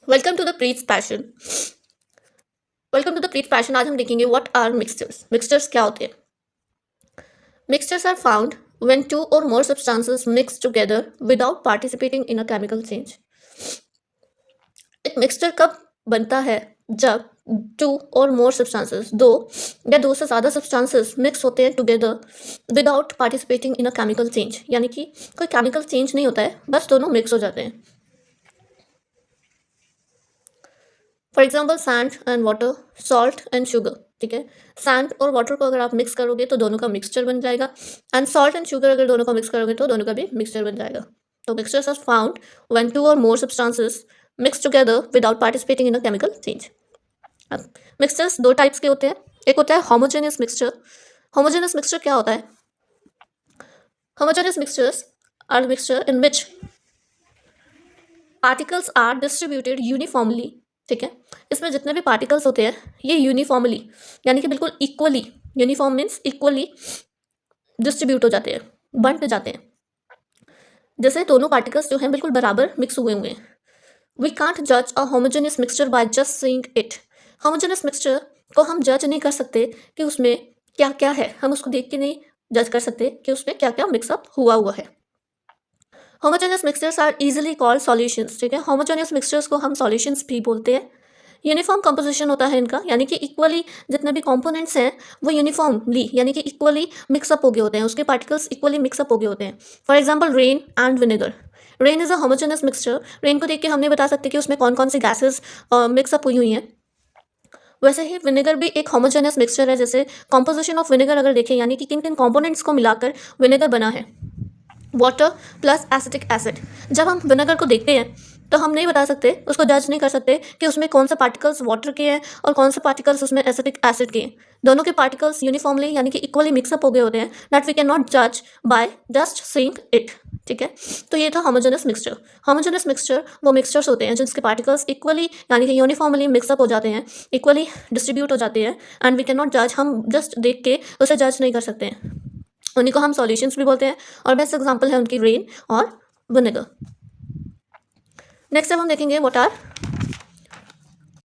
Welcome to the Preach Passion. Welcome to the Preach Passion. आज हम देखेंगे what are mixtures. Mixtures क्या होते हैं? Mixtures are found when two or more substances mix together without participating in a chemical change. एक mixture कब बनता है? जब टू और मोर सब्सटेंसेस, दो या दो से ज़्यादा सब्सटेंसेस मिक्स होते हैं together without participating in a chemical change, यानी कि कोई केमिकल चेंज नहीं होता है, बस दोनों मिक्स हो जाते हैं। For example sand and water, salt and sugar. ठीक है, सैंड और वाटर को अगर आप मिक्स करोगे तो दोनों का मिक्सचर बन जाएगा, एंड सॉल्ट एंड शुगर अगर दोनों का मिक्स करोगे तो दोनों का भी मिक्सचर बन जाएगा। तो mixtures are found when two or more substances mix together without participating in a chemical change. अब मिक्सचर्स दो टाइप्स के होते हैं। एक होता है होमोजेनियस मिक्सचर। होमोजेनियस मिक्सचर क्या होता है? Homogeneous mixtures are mixture in which particles are distributed uniformly. ठीक है, इसमें जितने भी पार्टिकल्स होते हैं ये यूनिफॉर्मली, यानी कि बिल्कुल equally, uniform means equally distribute हो जाते हैं, बंट जाते हैं। जैसे दोनों पार्टिकल्स जो हैं बिल्कुल बराबर मिक्स हुए हुए हैं। वी कांट जज अ homogeneous mixture by just seeing it. Homogeneous mixture को हम जज नहीं कर सकते कि उसमें क्या क्या है, हम उसको देख के नहीं जज कर सकते कि उसमें क्या क्या मिक्सअप हुआ है। Homogeneous mixtures are easily called solutions. ठीक है, होमोजेनियस मिक्सचर्स को हम सॉल्यूशंस भी बोलते हैं। यूनिफॉर्म कंपोजिशन होता है इनका, यानी कि इक्वली जितने भी कंपोनेंट्स हैं वो यूनिफॉर्मली, यानी कि इक्वली मिक्सअप हो गए होते हैं, उसके पार्टिकल्स इक्वली मिक्सअप हो गए होते हैं। For example rain and vinegar. Rain is a homogeneous mixture. Rain को देख के हम नहीं बता सकते कि उसमें कौन कौन सी गैसेज मिक्सअप हुई हुई हैं। वैसे ही विनेगर भी एक होमोजेनियस मिक्सचर है। जैसे कॉम्पोजिशन ऑफ विनेगर अगर देखें, यानी कि किन किन कॉम्पोनेंट्स को मिलाकर विनेगर बना है, वाटर प्लस एसिटिक एसिड। जब हम विनेगर को देखते हैं तो हम नहीं बता सकते, उसको जज नहीं कर सकते कि उसमें कौन से पार्टिकल्स वाटर के हैं और कौन से पार्टिकल्स उसमें एसिटिक एसिड के हैं। दोनों के पार्टिकल्स यूनिफॉर्मली, यानी कि इक्वली मिक्सअप हो गए होते हैं, दैट वी कैन नॉट जज बाय जस्ट सीइंग इट। ठीक है, तो ये था होमोजेनियस मिक्सचर। होमोजेनियस मिक्सचर वो मिक्सचर्स होते हैं जिसके पार्टिकल्स इक्वली, यानी कि यूनिफॉर्मली मिक्सअप हो जाते हैं, इक्वली डिस्ट्रीब्यूट हो जाते हैं, एंड वी कैन नॉट जज, हम जस्ट देख के उसे जज नहीं कर सकते हैं। उन्हीं को हम सॉल्यूशंस भी बोलते हैं, और बेस्ट एग्जांपल है उनकी रेन और विनेगर। नेक्स्ट अब हम देखेंगे व्हाट आर